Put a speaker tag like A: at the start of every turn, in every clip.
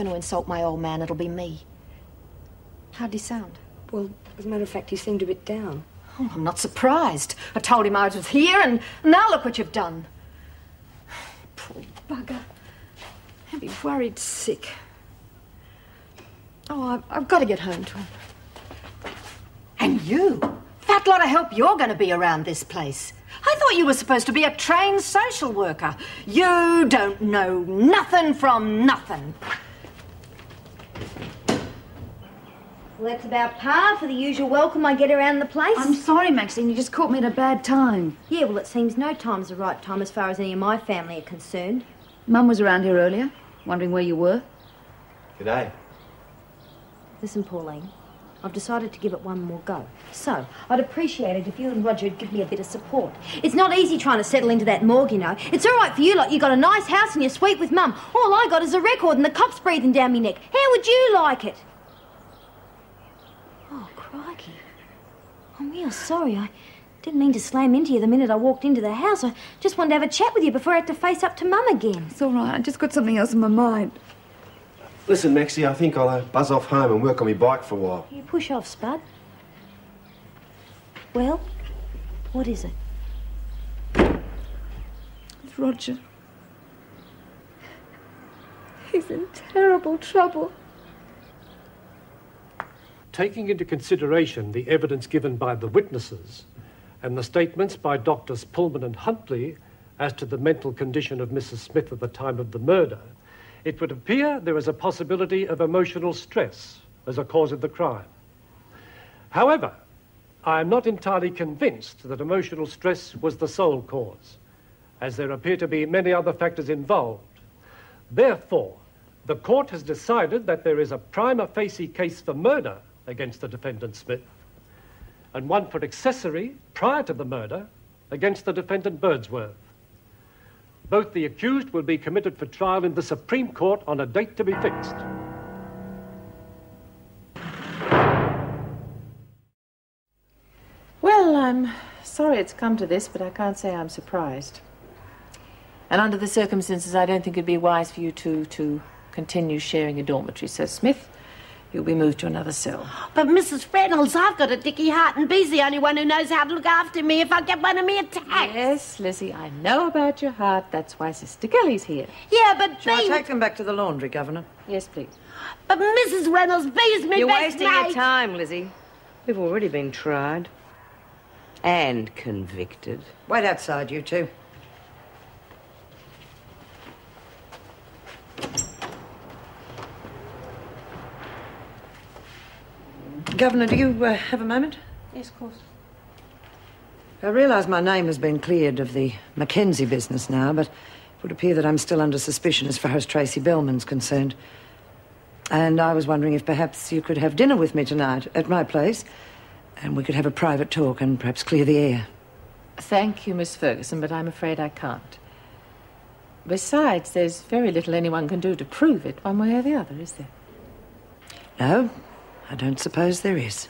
A: going to insult my old man, it'll be me. How'd he sound?
B: Well, as a matter of fact, he seemed a bit down.
A: Oh, I'm not surprised. I told him I was here, and now look what you've done. Poor bugger. He'll be worried sick. Oh, I've got to get home to him. And you? Fat lot of help you're going to be around this place. I thought you were supposed to be a trained social worker. You don't know nothing from nothing.
C: Well, that's about par for the usual welcome I get around the place.
D: I'm sorry, Maxine, you just caught me at a bad time.
C: Yeah, well, it seems no time's the right time as far as any of my family are concerned.
D: Mum was around here earlier, wondering where you were.
E: G'day.
C: Listen, Pauline, I've decided to give it one more go. So, I'd appreciate it if you and Roger would give me a bit of support. It's not easy trying to settle into that morgue, you know. It's all right for you, like you got a nice house and you're sweet with Mum. All I got is a record and the cops breathing down me neck. How would you like it? Oh, crikey. I'm real sorry. I didn't mean to slam into you the minute I walked into the house. I just wanted to have a chat with you before I had to face up to Mum again.
D: It's all right, I just got something else in my mind.
E: Listen, Maxie, I think I'll buzz off home and work on my bike for a while.
C: You push off, Spud. Well, what is it?
D: It's Roger. He's in terrible trouble.
F: Taking into consideration the evidence given by the witnesses and the statements by Doctors Pullman and Huntley as to the mental condition of Mrs. Smith at the time of the murder, it would appear there is a possibility of emotional stress as a cause of the crime. However, I am not entirely convinced that emotional stress was the sole cause, as there appear to be many other factors involved. Therefore, the court has decided that there is a prima facie case for murder against the defendant Smith, and one for accessory prior to the murder against the defendant Birdsworth. Both the accused will be committed for trial in the Supreme Court on a date to be fixed.
G: Well, I'm sorry it's come to this, but I can't say I'm surprised. And under the circumstances, I don't think it'd be wise for you two to continue sharing a dormitory. So, Smith, you'll be moved to another cell.
H: But Mrs. Reynolds, I've got a dicky heart and Bee's the only one who knows how to look after me if I get one of me attacks.
G: Yes, Lizzie, I know about your heart. That's why Sister Kelly's here.
H: Yeah, but
I: Shall I
H: Bee...
I: take them back to the laundry, Governor?
G: Yes, please.
H: But Mrs. Reynolds, Bee's me
I: You're
H: best
I: wasting
H: mate.
I: your time, Lizzie. We've already been tried. And convicted. Wait outside, you two. Governor, do you have a moment?
G: Yes, of course.
I: I realise my name has been cleared of the Mackenzie business now, but it would appear that I'm still under suspicion as far as Tracy Bellman's concerned. And I was wondering if perhaps you could have dinner with me tonight at my place, and we could have a private talk and perhaps clear the air.
G: Thank you, Miss Ferguson, but I'm afraid I can't. Besides, there's very little anyone can do to prove it one way or the other, is there?
I: No, I don't suppose there is.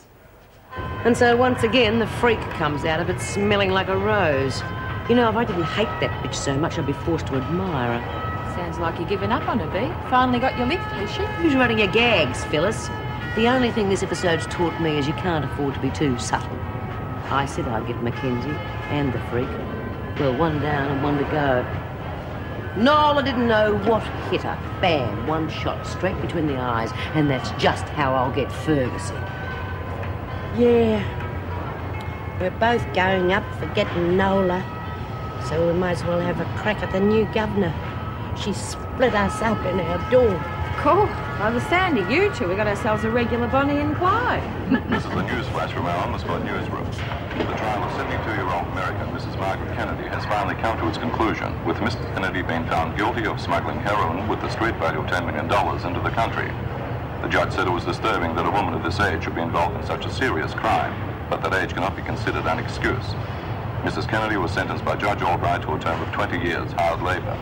I: And so once again, the freak comes out of it smelling like a rose. You know, if I didn't hate that bitch so much, I'd be forced to admire her.
G: Sounds like you're giving up on her, Bee. Finally got your lift, has she?
I: Who's running your gags, Phyllis? The only thing this episode's taught me is you can't afford to be too subtle. I said I'd get Mackenzie and the freak. Well, one down and one to go. Nola didn't know what hit her. Bam, one shot straight between the eyes, and that's just how I'll get Ferguson.
H: Yeah. We're both going up for getting Nola. So we might as well have a crack at the new governor. She split us up in our door.
G: Cool. By the sound of you two, we got ourselves a regular Bonnie and Clyde.
J: This is a news flash from our on-the-spot newsroom. The trial of 72-year-old American Mrs. Margaret Kennedy has finally come to its conclusion, with Mrs. Kennedy being found guilty of smuggling heroin with the street value of $10 million into the country. The judge said it was disturbing that a woman of this age should be involved in such a serious crime, but that age cannot be considered an excuse. Mrs. Kennedy was sentenced by Judge Albright to a term of 20 years hard labor.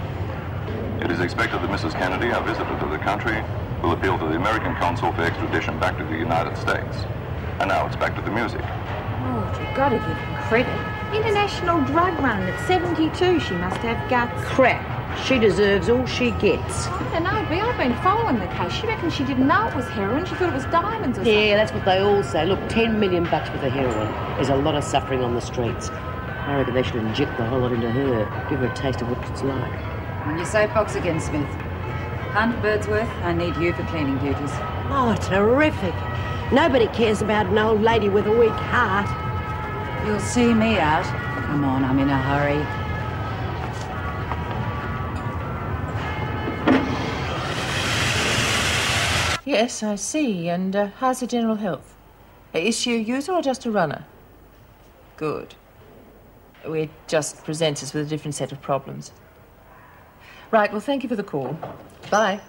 J: It is expected that Mrs. Kennedy, a visitor to the country, will appeal to the American consul for extradition back to the United States. And now it's back to the music.
G: Oh, you've got to give him credit. International drug run at 72. She must have guts.
I: Crap. She deserves all she gets.
K: I don't know, Bea. I've been following the case. She reckons she didn't know it was heroin. She thought it was diamonds or something.
I: Yeah, that's what they all say. Look, $10 million worth of heroin. There's a lot of suffering on the streets. I reckon they should inject the whole lot into her. Give her a taste of what it's like.
L: On your soapbox again, Smith. Hunt Birdsworth, I need you for cleaning duties.
H: Oh, terrific. Nobody cares about an old lady with a weak heart.
L: You'll see me out. Come on, I'm in a hurry.
G: Yes, I see. And how's her general health? Is she a user or just a runner? Good. It just presents us with a different set of problems. Right, well, thank you for the call. Bye.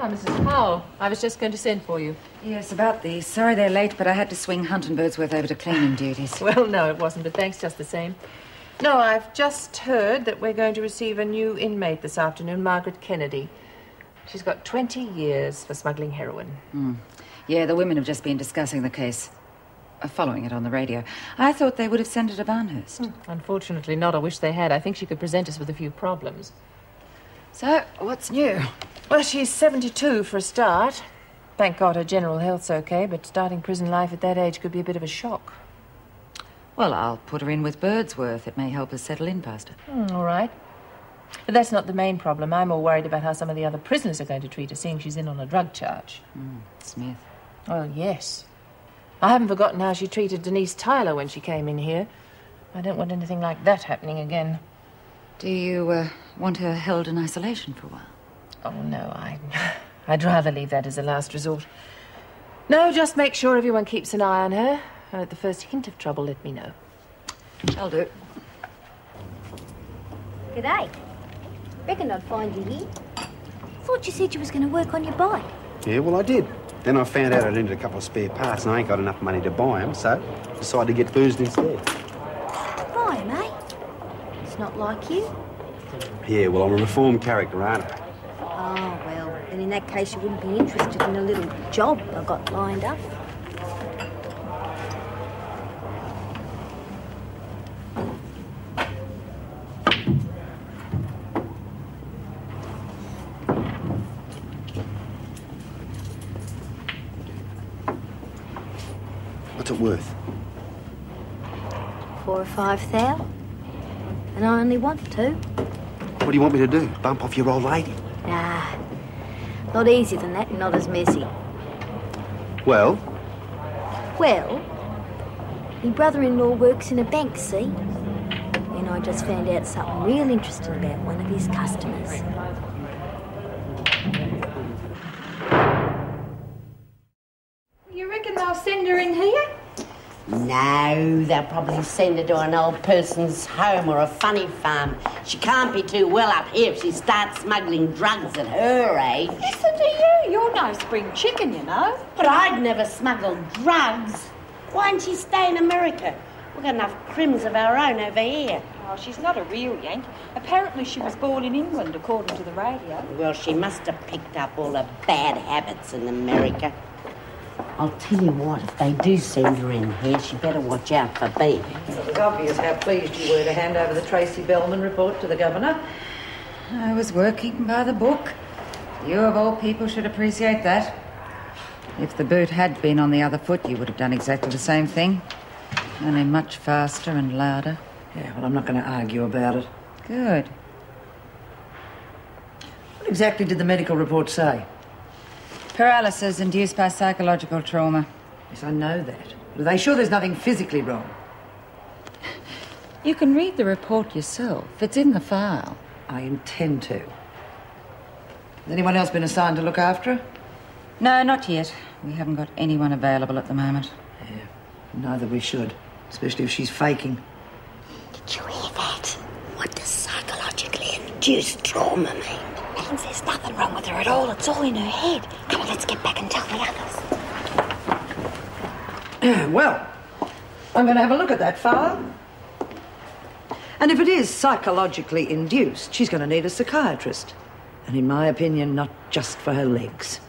G: Ah, Mrs. Powell, I was just going to send for you.
L: Yes, about these. Sorry they're late, but I had to swing Hunt and Birdsworth over to cleaning duties.
G: Well, no, it wasn't, but thanks just the same. No, I've just heard that we're going to receive a new inmate this afternoon, Margaret Kennedy. She's got 20 years for smuggling heroin.
L: Yeah, the women have just been discussing the case. Following it on the radio. I thought they would have sent her to Barnhurst.
G: Unfortunately not. I wish they had. I think she could present us with a few problems.
L: So, what's new?
G: Well, she's 72 for a start. Thank God her general health's okay, but starting prison life at that age could be a bit of a shock.
L: Well, I'll put her in with Birdsworth. It may help her settle in faster.
G: All right. But that's not the main problem. I'm more worried about how some of the other prisoners are going to treat her, seeing she's in on a drug charge.
L: Smith.
G: Well, yes. I haven't forgotten how she treated Denise Tyler when she came in here. I don't want anything like that happening again.
L: Do you want her held in isolation for a while?
G: Oh, no, I'd rather leave that as a last resort. No, just make sure everyone keeps an eye on her. And at the first hint of trouble, let me know.
L: I'll do.
C: G'day. Reckoned I'd find you here. Thought you said you was going to work on your bike.
E: Yeah, well, I did. Then I found out I needed a couple of spare parts and I ain't got enough money to buy them, so decided to get boozed instead.
C: Buy 'em, eh? It's not like you.
E: Yeah, well, I'm a reformed character, aren't I?
C: Oh, well, then in that case you wouldn't be interested in a little job I got lined up.
E: What's it worth?
C: 4 or 5 thou. And I only want 2.
E: What do you want me to do? Bump off your old lady?
C: Nah. Lot easier than that and not as messy.
E: Well?
C: Well, my brother-in-law works in a bank, see? And I just found out something real interesting about one of his customers.
K: You reckon they'll send her in here?
H: No, they'll probably send her to an old person's home or a funny farm. She can't be too well up here if she starts smuggling drugs at her age.
K: Listen to you. You're no spring chicken, you know.
H: But I'd never smuggle drugs. Why don't she stay in America? We've got enough crims of our own over here.
K: Oh, she's not a real Yank. Apparently she was born in England, according to the radio.
H: Well, she must have picked up all the bad habits in America. I'll tell you what, if they do send her in here, she better watch out for me.
M: It was obvious how pleased you were to hand over the Tracy Bellman report to the Governor.
L: I was working by the book. You, of all people, should appreciate that. If the boot had been on the other foot, you would have done exactly the same thing. Only much faster and louder.
M: Yeah, well, I'm not going to argue about it.
L: Good.
M: What exactly did the medical report say?
L: Paralysis induced by psychological trauma.
M: Yes, I know that. But are they sure there's nothing physically wrong?
L: You can read the report yourself. It's in the file.
M: I intend to. Has anyone else been assigned to look after her?
L: No, not yet. We haven't got anyone available at the moment.
M: Yeah, neither we should. Especially if she's faking.
H: Did you hear that? What does psychologically induced trauma mean?
C: Means there's nothing wrong with her at all. It's all in her head. Come on, let's get back and tell the others.
M: Well, I'm going to have a look at that file. And if it is psychologically induced, she's going to need a psychiatrist. And in my opinion, not just for her legs.